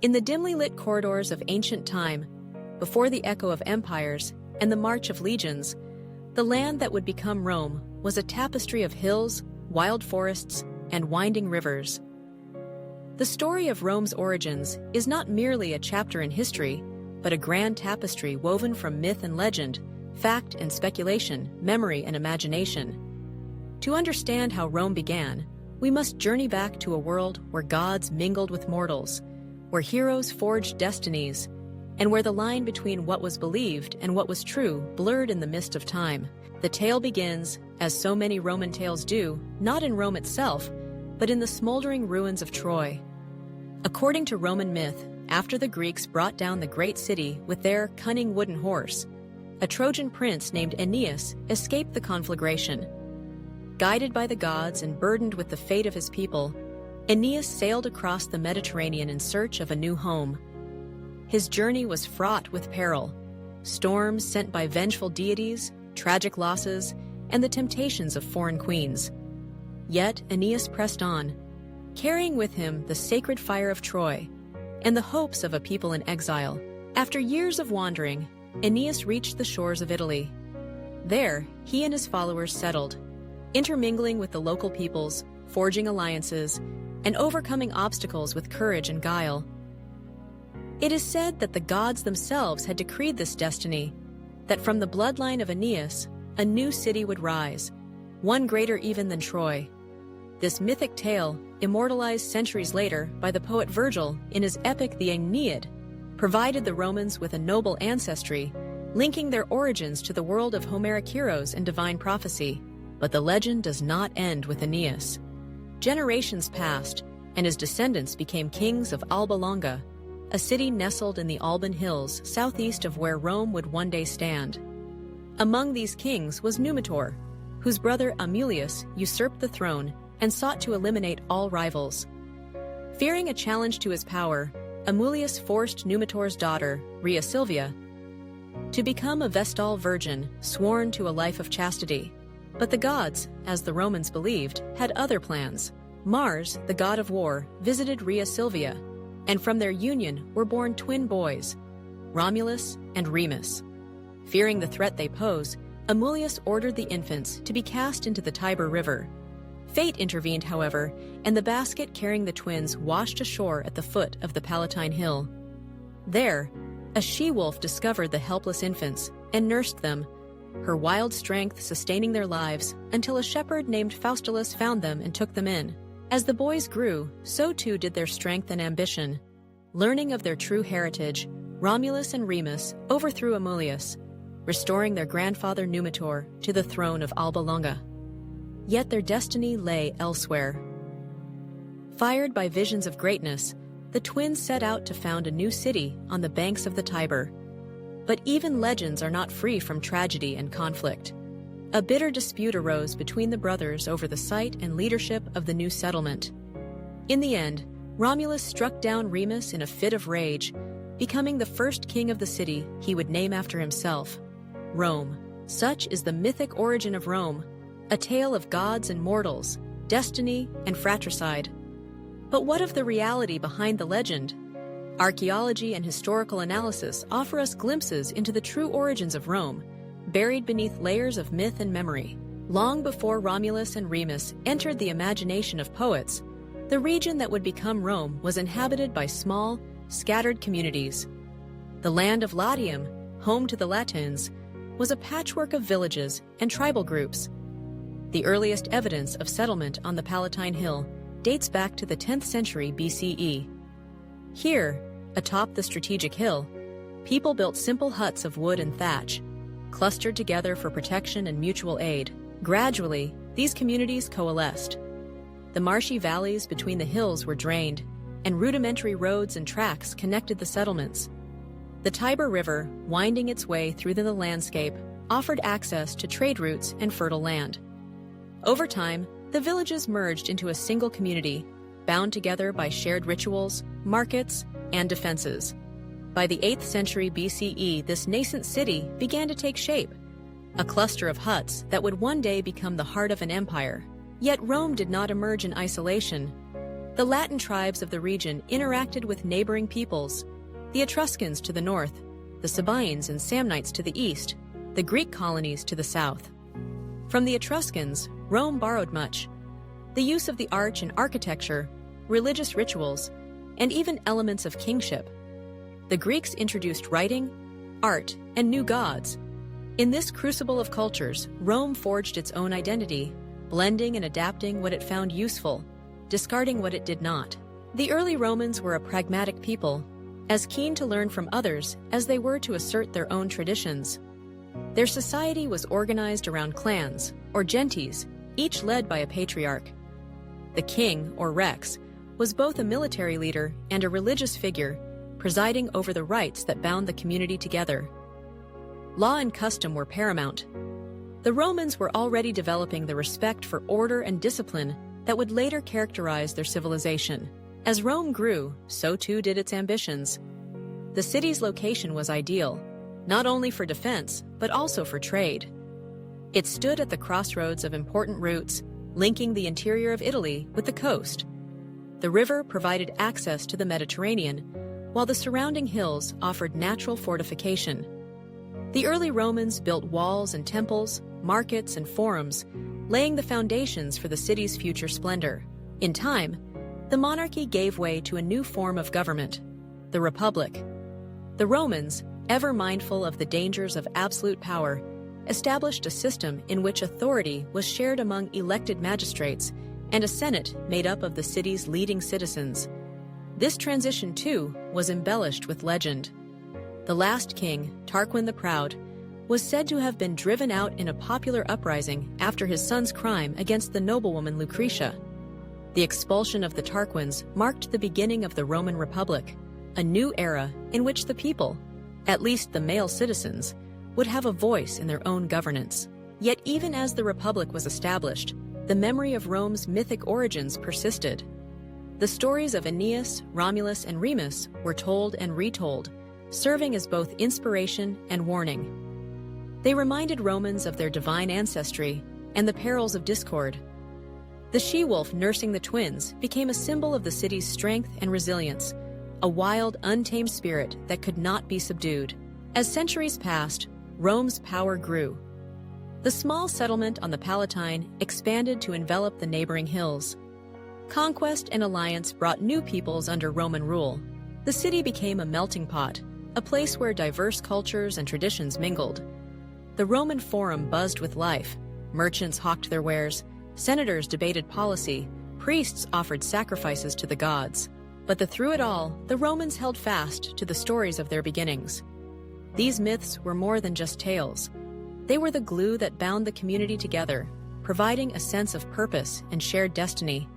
In the dimly lit corridors of ancient time, before the echo of empires and the march of legions, the land that would become Rome was a tapestry of hills, wild forests, and winding rivers. The story of Rome's origins is not merely a chapter in history, but a grand tapestry woven from myth and legend, fact and speculation, memory and imagination. To understand how Rome began, we must journey back to a world where gods mingled with mortals, where heroes forged destinies, and where the line between what was believed and what was true blurred in the mist of time. The tale begins, as so many Roman tales do, not in Rome itself, but in the smoldering ruins of Troy. According to Roman myth, after the Greeks brought down the great city with their cunning wooden horse, a Trojan prince named Aeneas escaped the conflagration. Guided by the gods and burdened with the fate of his people, Aeneas sailed across the Mediterranean in search of a new home. His journey was fraught with peril, storms sent by vengeful deities, tragic losses, and the temptations of foreign queens. Yet Aeneas pressed on, carrying with him the sacred fire of Troy and the hopes of a people in exile. After years of wandering, Aeneas reached the shores of Italy. There, he and his followers settled, intermingling with the local peoples, forging alliances, and overcoming obstacles with courage and guile. It is said that the gods themselves had decreed this destiny, that from the bloodline of Aeneas, a new city would rise, one greater even than Troy. This mythic tale, immortalized centuries later by the poet Virgil in his epic The Aeneid, provided the Romans with a noble ancestry, linking their origins to the world of Homeric heroes and divine prophecy. But the legend does not end with Aeneas. Generations passed, and his descendants became kings of Alba Longa, a city nestled in the Alban Hills southeast of where Rome would one day stand. Among these kings was Numitor, whose brother Amulius usurped the throne and sought to eliminate all rivals. Fearing a challenge to his power, Amulius forced Numitor's daughter, Rhea Silvia, to become a Vestal virgin sworn to a life of chastity. But the gods, as the Romans believed, had other plans. Mars, the god of war, visited Rhea Silvia, and from their union were born twin boys, Romulus and Remus. Fearing the threat they pose, Amulius ordered the infants to be cast into the Tiber River. Fate intervened, however, and the basket carrying the twins washed ashore at the foot of the Palatine Hill. There, a she-wolf discovered the helpless infants and nursed them, her wild strength sustaining their lives until a shepherd named Faustulus found them and took them in. As the boys grew, so too did their strength and ambition. Learning of their true heritage, Romulus and Remus overthrew Amulius, restoring their grandfather Numitor to the throne of Alba Longa. Yet their destiny lay elsewhere. Fired by visions of greatness, the twins set out to found a new city on the banks of the Tiber. But even legends are not free from tragedy and conflict. A bitter dispute arose between the brothers over the site and leadership of the new settlement. In the end, Romulus struck down Remus in a fit of rage, becoming the first king of the city he would name after himself, Rome. Such is the mythic origin of Rome, a tale of gods and mortals, destiny and fratricide. But what of the reality behind the legend? Archaeology and historical analysis offer us glimpses into the true origins of Rome, buried beneath layers of myth and memory. Long before Romulus and Remus entered the imagination of poets, the region that would become Rome was inhabited by small, scattered communities. The land of Latium, home to the Latins, was a patchwork of villages and tribal groups. The earliest evidence of settlement on the Palatine Hill dates back to the 10th century BCE. Here, atop the strategic hill, people built simple huts of wood and thatch, clustered together for protection and mutual aid. Gradually, these communities coalesced. The marshy valleys between the hills were drained, and rudimentary roads and tracks connected the settlements. The Tiber River, winding its way through the landscape, offered access to trade routes and fertile land. Over time, the villages merged into a single community, bound together by shared rituals, markets, and defenses. By the 8th century BCE, this nascent city began to take shape, a cluster of huts that would one day become the heart of an empire. Yet Rome did not emerge in isolation. The Latin tribes of the region interacted with neighboring peoples, the Etruscans to the north, the Sabines and Samnites to the east, the Greek colonies to the south. From the Etruscans, Rome borrowed much: the use of the arch in architecture, religious rituals, and even elements of kingship. The Greeks introduced writing, art, and new gods. In this crucible of cultures, Rome forged its own identity, blending and adapting what it found useful, discarding what it did not. The early Romans were a pragmatic people, as keen to learn from others as they were to assert their own traditions. Their society was organized around clans, or gentes, each led by a patriarch. The king, or rex, was both a military leader and a religious figure, presiding over the rites that bound the community together. Law and custom were paramount. The Romans were already developing the respect for order and discipline that would later characterize their civilization. As Rome grew, so too did its ambitions. The city's location was ideal, not only for defense, but also for trade. It stood at the crossroads of important routes, linking the interior of Italy with the coast. The river provided access to the Mediterranean, while the surrounding hills offered natural fortification. The early Romans built walls and temples, markets and forums, laying the foundations for the city's future splendor. In time, the monarchy gave way to a new form of government, the Republic. The Romans, ever mindful of the dangers of absolute power, established a system in which authority was shared among elected magistrates and a senate made up of the city's leading citizens. This transition, too, was embellished with legend. The last king, Tarquin the Proud, was said to have been driven out in a popular uprising after his son's crime against the noblewoman Lucretia. The expulsion of the Tarquins marked the beginning of the Roman Republic, a new era in which the people, at least the male citizens, would have a voice in their own governance. Yet even as the Republic was established, the memory of Rome's mythic origins persisted. The stories of Aeneas, Romulus, and Remus were told and retold, serving as both inspiration and warning. They reminded Romans of their divine ancestry and the perils of discord. The she-wolf nursing the twins became a symbol of the city's strength and resilience, a wild, untamed spirit that could not be subdued. As centuries passed, Rome's power grew. The small settlement on the Palatine expanded to envelop the neighboring hills. Conquest and alliance brought new peoples under Roman rule. The city became a melting pot, a place where diverse cultures and traditions mingled. The Roman Forum buzzed with life. Merchants hawked their wares, senators debated policy, priests offered sacrifices to the gods. But through it all, the Romans held fast to the stories of their beginnings. These myths were more than just tales. They were the glue that bound the community together, providing a sense of purpose and shared destiny.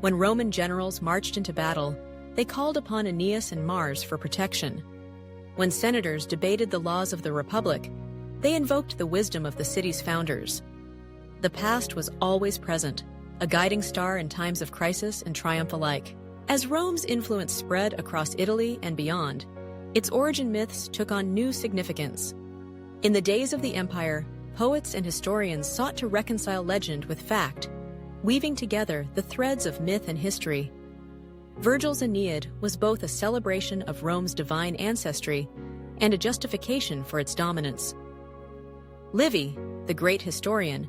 When Roman generals marched into battle, they called upon Aeneas and Mars for protection. When senators debated the laws of the Republic, they invoked the wisdom of the city's founders. The past was always present, a guiding star in times of crisis and triumph alike. As Rome's influence spread across Italy and beyond, its origin myths took on new significance. In the days of the empire, poets and historians sought to reconcile legend with fact, weaving together the threads of myth and history. Virgil's Aeneid was both a celebration of Rome's divine ancestry and a justification for its dominance. Livy, the great historian,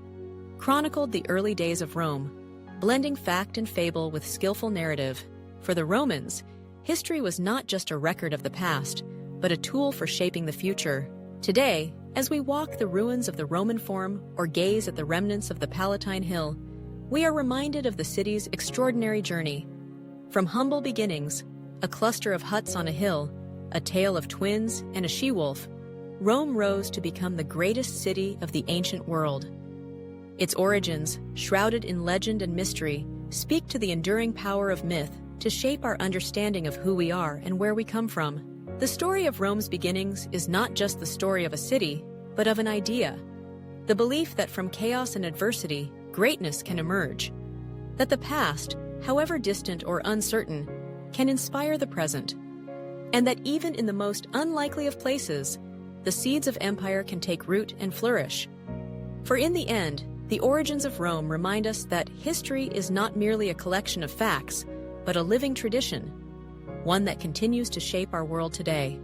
chronicled the early days of Rome, blending fact and fable with skillful narrative. For the Romans, history was not just a record of the past, but a tool for shaping the future. Today, as we walk the ruins of the Roman Forum or gaze at the remnants of the Palatine Hill, we are reminded of the city's extraordinary journey. From humble beginnings, a cluster of huts on a hill, a tale of twins and a she-wolf, Rome rose to become the greatest city of the ancient world. Its origins, shrouded in legend and mystery, speak to the enduring power of myth to shape our understanding of who we are and where we come from. The story of Rome's beginnings is not just the story of a city, but of an idea. The belief that from chaos and adversity, greatness can emerge. That the past, however distant or uncertain, can inspire the present. And that even in the most unlikely of places, the seeds of empire can take root and flourish. For in the end, the origins of Rome remind us that history is not merely a collection of facts, but a living tradition, one that continues to shape our world today.